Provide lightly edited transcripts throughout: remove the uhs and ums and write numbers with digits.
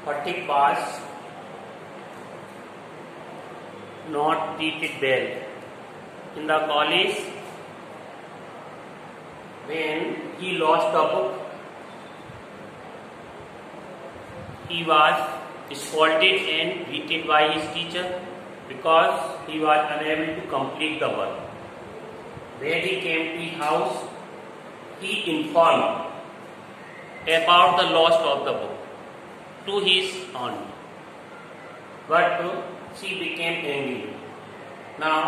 Fatigue was not treated well in the college when he lost a book. He was scolded and beaten by his teacher because he was unable to complete the work. When he came to his house, he informed about the loss of the book to his aunt, but she became angry. Now,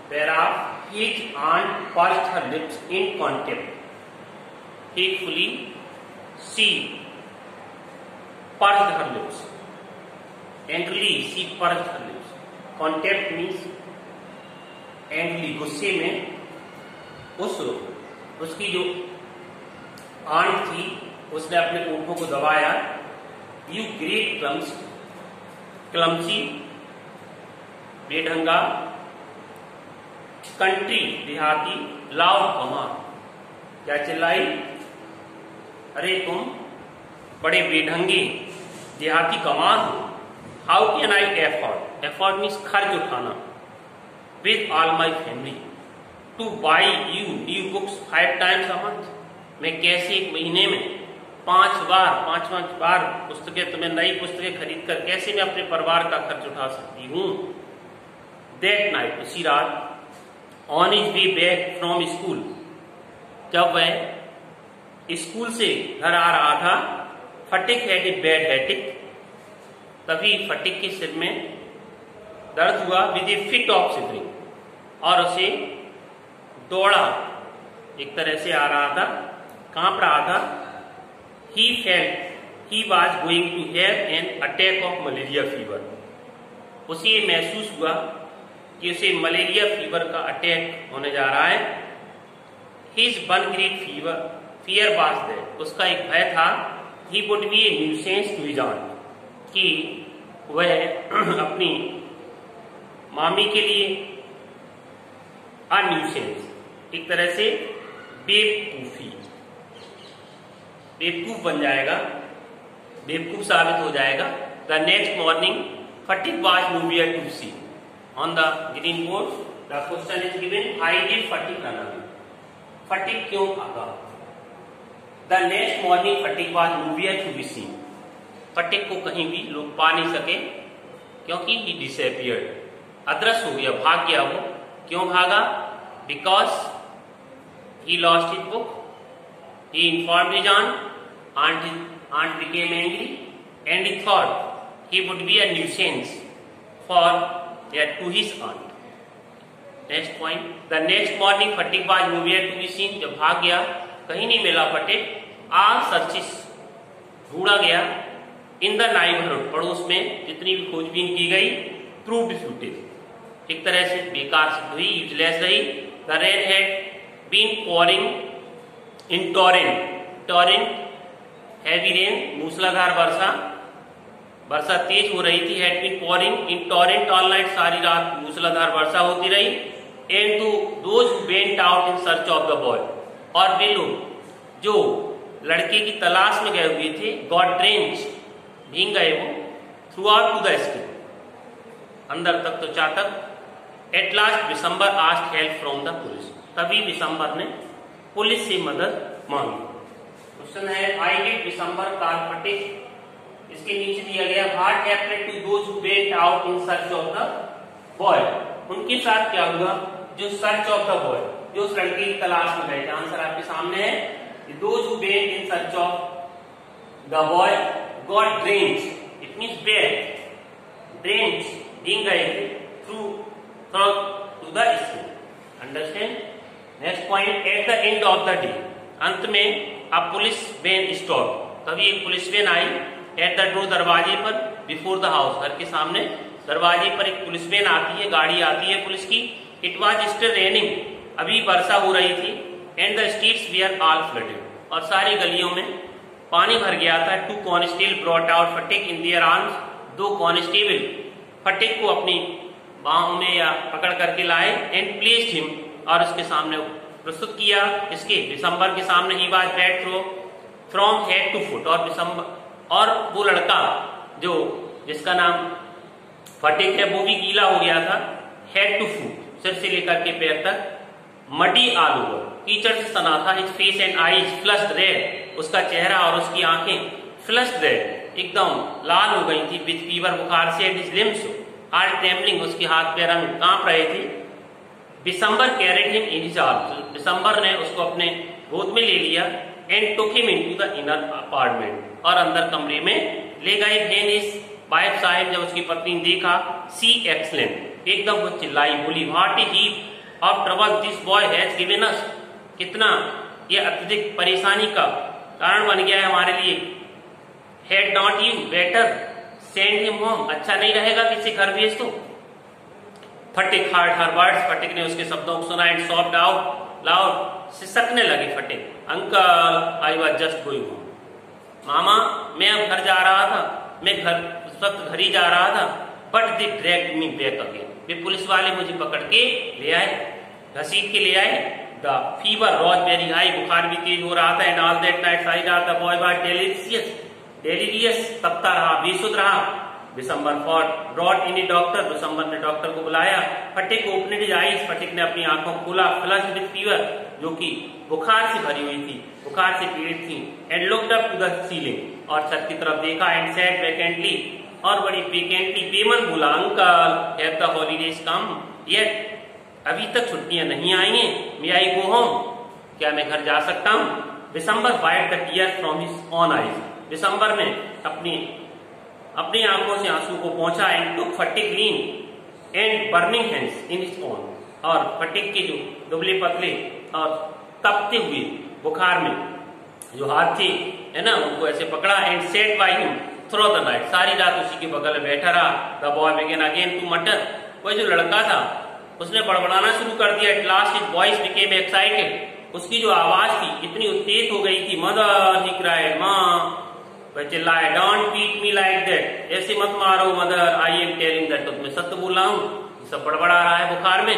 thereof, his aunt pursed her lips in contempt. Hatefully, she pursed her lips. Angrily, she pursed her lips. Contempt means angrily, गुस्से में उसकी जो aunt थी उसने अपने होठों को दबाया. यू ग्रेट क्लमसी बेढंगा, कंट्री देहाती, लाउड कमार, क्या चिल्लाई? अरे तुम बड़े बेढंगे देहाती कमार हो. How can I afford means खर्च उठाना. With all my family two by you new books 5 times a month. मैं कैसे एक महीने में 5 बार पुस्तकें, तुम्हें नई पुस्तकें खरीद कर कैसे मैं अपने परिवार का खर्च उठा सकती हूँ. दैट नाइट, उसी रात, on his way back from school, जब वह स्कूल से घर आ रहा था, फटिक हैड ए बैड हेडेक, तभी फटिक के सिर में दर्द हुआ. With A fit of shivering, और उसे दौड़ा एक तरह से आ रहा था, कांप रहा था. He felt he was going to have an attack of malaria fever. उसे ये महसूस हुआ कि उसे मलेरिया फीवर का अटैक होने जा रहा है. His one great fear was that, उसका एक भय था, he would be a nuisance to his aunt, कि वह अपनी मामी के लिए न्यूसेंस, एक तरह से बेवकूफ बन जाएगा, बेवकूफ साबित हो जाएगा. The next morning Phatik was nowhere to see. On the green board the question is given, why did Phatik run away? Phatik क्यों भागा? The next morning Phatik was nowhere to be seen. Phatik को कहीं भी लोग पा नहीं सके क्योंकि ही डिसअपियर्ड, अदृश्य हो गया, भाग गया. वो क्यों भागा? Because he lost his book. He informed his aunt became angry and he thought he would be a nuisance to his aunt. Next point, the next morning Sphatik was nowhere to be seen. जब भाग गया, कहीं नहीं मिला फटिक. All searches, ढूंढा गया. In the neighbourhood, पड़ोस में जितनी भी खोजबीन की गई, प्रूव्ड फ्यूटिल, एक तरह से बेकार सिद्ध हुई, यूजलेस रही. The rain had been pouring in torrent heavy rain, मूसलाधार वर्षा तेज हो रही थी. Had been pouring in torrent all night, सारी रात मूसलाधार वर्षा होती रही. And to those who went out in search of the boy, और वे लोग जो लड़के की तलाश में गए हुए थे, गॉट ड्रेंच्ड, भीग गए वो, throughout to the skin, अंदर तक तो चातक. At last Vishambar asked help from the police, तभी विशंबर ने पुलिस से मदद मांगी. क्वेश्चन है, why did Vishambar call Phatik? इसके नीचे दिया गया, what happened to those who went out in search of the boy. उनके साथ क्या हुआ जो सर्च ऑफ द बॉय, जो उस लड़के की तलाश में गए थे. आंसर आपके सामने है, those who went in search of the boy got drenched, it means wet, drenched, भीग गए थे, through to the skin. Understand? Next point, at the end of the day, अंत में अ पुलिस वैन स्टॉप, तभी एक police van आई. At the door, दरवाजे पर, बिफोर द हाउस, घर के सामने दरवाजे पर एक पुलिस वैन आती है, गाड़ी आती है पुलिस की. इट वाज स्टिल रेनिंग, अभी वर्षा हो रही थी. And the streets were all flooded, और सारी गलियों में पानी भर गया था. 2 constable brought out Phatik in their arms, 2 constable Phatik को अपनी बाहों में या पकड़ करके लाए. एंड प्लेस्ड हिम, और उसके सामने प्रस्तुत किया. इसके विशंबर के सामने. He was blade through from head to foot, और वो लड़का जो जिसका नाम फटिक है वो भी गीला हो गया था। हेड टू फुट, सिर से लेकर के पैर तक, मडी ऑल ओवर, कीचड़ से सना था। His face and eyes flushed red, उसका चेहरा और उसकी आंखें फ्लश्ड रेड, एकदम लाल हो गई थी। विद फीवर, बुखार से। हिज लिम्स आर ट्रेम्बलिंग, उसके हाथ पैर कांप रहे थे। Vishambar carried him in his arms, Vishambar ने उसको अपने गोद में ले लिया। And took him into the inner apartment, और अंदर कमरे में ले गए। व्हेन हिज वाइफ साहिब, जब उसकी पत्नी ने देखा, सी एक्सलेंट, एकदम वो चिल्लाई, बोली, what A heap of trouble this boy has given us, कितना ये अत्यधिक परेशानी का कारण बन गया है हमारे लिए। Had not you better send him home, अच्छा नहीं रहेगा किसी घर भेज दो। फटिक हार्ड हर वर्ड्स, फटिक ने उसके शब्दों को सुना। एंड सॉफ्ट आउट लाउड, सिसकने लगे Phatik. Uncle I was just going home, मामा मैं अब घर जा रहा था, मैं उस वक्त घर ही जा रहा था। But they dragged me back again, way police वाले मुझे पकड़ के ले आए, घसीट के ले आए। The fever was very high, बुखार भी तेज हो रहा था। एंड ऑल दैट नाइट आई रहा था, बॉय वाज डेलीरियस, तपता रहा, बेसुध रहा। Vishambar for brought in a doctor, दिसंबर ने डॉक्टर को बुलाया। Phatik open his eyes, Phatik ने अपनी आंखों को खोला। फ्लश्ड विद फीवर, जो कि बुखार से भरी हुई थी, बुखार से पीड़ित थी। And looked up to the ceiling, और छत की तरफ देखा। एंड सेड वैकेंटली, और बड़ी वेकेंटली बेमन बोला, uncle have the holidays come yet, अभी तक छुट्टियां नहीं आई हैं। मे आई गो होम, क्या मैं घर जा सकता हूँ। Vishambar wiped the tears from his own eyes, Vishambar ने अपनी आंखों से आंसू को पहुंचा। And took Phatik lean and burning hands in his own, और फटिक के जो दुबले पतले और तपते हुए बुखार में जो हाथ थे, है ना, उनको ऐसे पकड़ा। And sat by him through the night, सारी रात उसी के बगल में बैठा रहा। The boy began again to mutter, वह जो लड़का था उसने बड़बड़ाना शुरू कर दिया। At last his voice became excited, उसकी जो आवाज थी इतनी उत्तेजित हो गई थी। मदर ही क्राइड, माँ, वह चिल्लाए, don't beat me like that, ऐसे मत मारो mother, I am telling that, मैं सत्य बोल रहा हूँ। सब बड़बड़ा रहा है बुखार में।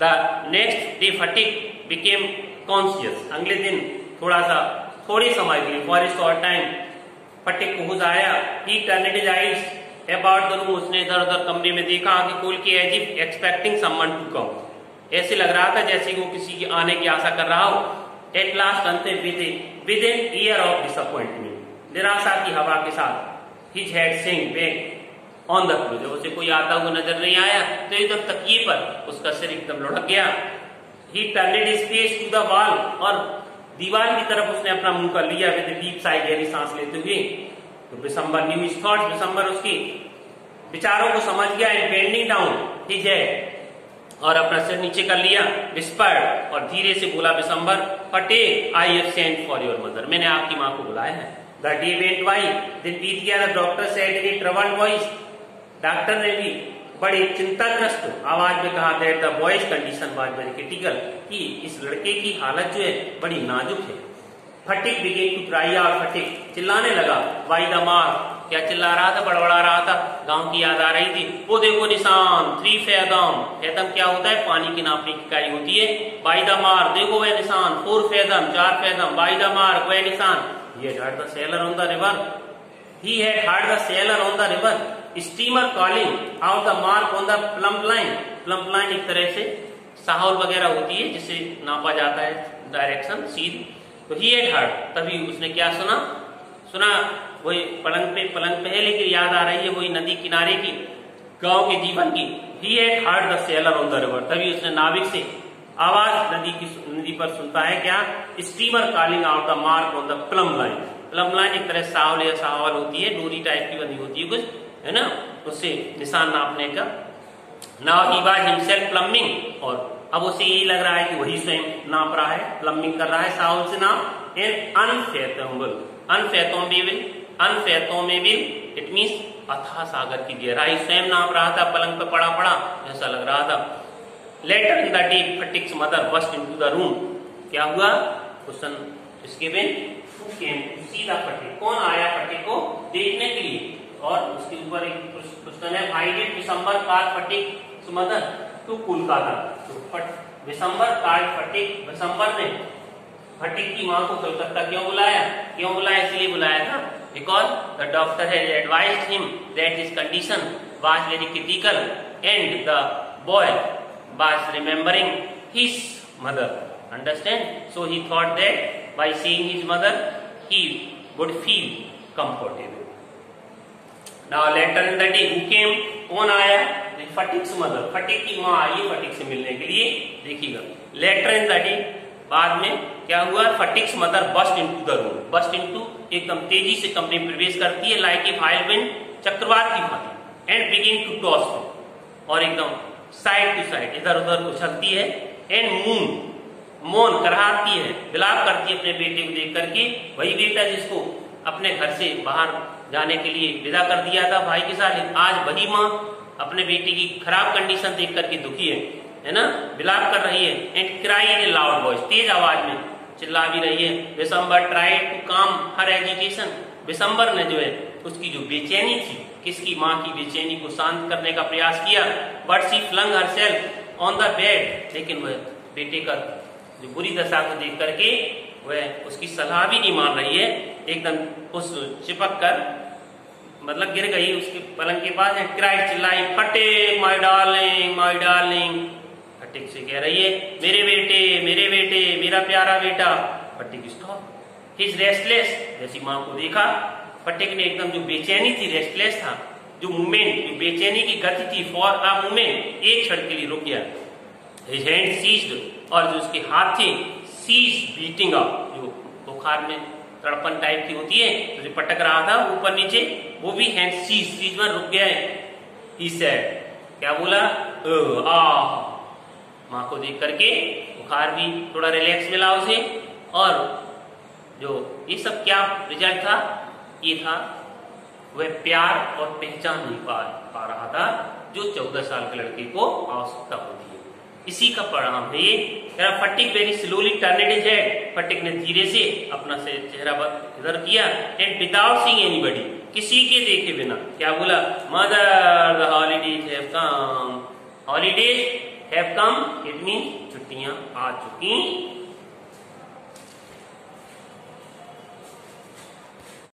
The next day Phatik became conscious, अगले दिन थोड़े समय के लिए, for a short time, Phatik को होश आया। He turned his eyes about the room, उसने इधर उधर कमरे में देखा, आंखें खोल के, as if expecting someone to come, ऐसे लग रहा था जैसे वो किसी के आने की आशा कर रहा हो। एट लास्ट अंते with an air of disappointment, निराशा की हवा के साथ, his head sink back on the pillow, जब उसे कोई आता हुआ नजर नहीं आया तो एकदम तकिए पर उसका सिर एकदम लुढ़क गया। He turned his face to the wall, और दीवार की तरफ उसने अपना मुंह कर लिया। विद डीप साई, गहरी सांस लेते हुए। तो दिसंबर न्यू हिज थॉट्स, दिसंबर उसकी विचारों को समझ गया। And bending down his head, और अपना सिर नीचे कर लिया। विस्पर्ड, और धीरे से बोला Vishambar, Phatik I have sent for your mother, मैंने आपकी माँ को बुलाया है। द डे वेंट बाय, दिन बीत गया। The doctor said in A troubled voice, doctor ने भी बड़ी चिंताग्रस्त आवाज में कहा, that the boys condition was very critical, कि इस लड़के की हालत जो है बड़ी नाजुक है। फटिक बिगेन टू क्राई आउट, फटिक चिल्लाने लगा। बाय द मार्क, क्या चिल्ला रहा था, बड़बड़ा रहा था, गांव की याद आ रही थी। वो देखो निशान, 3 फैदम, फैदम क्या होता है, पानी की नापने की इकाई होती है। बाय द मार्क, देखो वह निशान, 4 fathom, 4 fathom, by the mark, वह निशान। He had heard the sailor on the river. He had heard the sailor on the river. Steamer calling out the mark on the plumb line. Plumb line एक तरह से साहौल वगैरह होती है जिसे नापा जाता है डायरेक्शन, सीध। तो he had heard, तभी उसने क्या सुना वही पलंग पे है, लेकिन याद आ रही है वही नदी किनारे की, गांव के जीवन की। He had heard the sailor on the river, तभी उसने नाविक से आवाज नदी पर सुनता है क्या, steamer calling out the mark on the plum line. Plum line एक तरह सावल या सावल होती है, डोरी टाइप की बनी होती है कुछ, है ना, उससे निशान नापने का। Now he was himself plumbing, और अब उसे यही लग रहा है कि वही स्वयं नाप रहा है, प्लम्बिंग कर रहा है सावल से नाप। एंड अनफैथोमेबल, इट मींस अथाह सागर की गहराई स्वयं नाप रहा था, पलंग पे पड़ा ऐसा लग रहा था। Later in the day Phatik's mother burst into the room, क्या हुआ, क्वेश्चन इसके में, who came to see the Phatik, कौन आया फटिक को देखने के लिए। और उसके ऊपर एक क्वेश्चन है, why did Vishambar call Phatik mother to Kolkata. तो दिसंबर कॉल फटिक, दिसंबर ने फटिक की मां को कलकत्ता क्यों बुलाया, इसलिए बुलाया था because the doctor had advised him that his condition was very critical and the boy was remembering his mother. Understand? So he thought that by seeing his mother he would feel comfortable. Now later in the day who came? कौन आया? फटिक्स mother, फटिक की माँ आई फटिक से मिलने के लिए. देखिएगा letter in the day बाद में क्या हुआ? Phatik's mother burst into the room. Burst into एकदम तेजी से कमरे में प्रवेश करती है लाइक ए वाइल्ड विंड, चक्रवात की भांति, एंड बिगिन टू टॉस और एकदम साइड टू साइड इधर उधर उछलती है. एंड मोन कराहती है, विलाप करती है अपने बेटे को देख करके. वही बेटा जिसको अपने घर से बाहर जाने के लिए विदा कर दिया था भाई के साथ, आज वही माँ अपने बेटे की खराब कंडीशन देख करके दुखी है ना, विलाप कर रही है. And cry in a loud voice, तेज आवाज में चिल्ला भी रही है. विशंबर ट्राई टू काम हर एजिटेशन. विशंबर ने जो है उसकी जो बेचैनी थी, किसकी? माँ की बेचैनी को शांत करने का प्रयास किया. But she flung herself on the bed. लेकिन वह बेटे का जो बुरी दशा को देख करके वह उसकी सलाह भी नहीं मान रही है. एकदम उस चिपक कर मतलब गिर गई उसके पलंग के पास. क्राई चिल्लाई, फटिक माय डार्लिंग माय डार्लिंग. फटिक से कह रही है मेरे बेटे मेरा प्यारा बेटा. फटिक स्टॉप. His restless. जैसी माँ को देखा फटिक ने एकदम जो बेचैनी थी, रेस्टलेस था जो मूवमेंट, जो बेचैनी की गति थी, फॉर अ मूवमेंट एक क्षण के लिए रुक गया. हिज हैंड सीज्ड और जो उसके हाथ थे सीज बीटिंग अप, जो बुखार में तड़पन टाइप की होती है तो जो पटक रहा था ऊपर नीचे, वो भी हैंड सीज में रुक गया है. ही सेड, क्या बोला? माँ को देख करके बुखार भी थोड़ा रिलैक्स मिला उसे. और जो ये सब क्या रिजल्ट था? ये था वह प्यार और पहचान नहीं पा रहा था जो 14 साल के लड़के को आवश्यकता होती है. इसी का परिणाम है ये. फटिक very slowly turned his head. फटिक ने धीरे से अपना से चेहरा इधर किया. एंड विदाउट सीइंग एनीबॉडी, किसी के देखे बिना क्या बोला? Mother the holidays have come. Holidays have come, it means छुट्टियां आ चुकी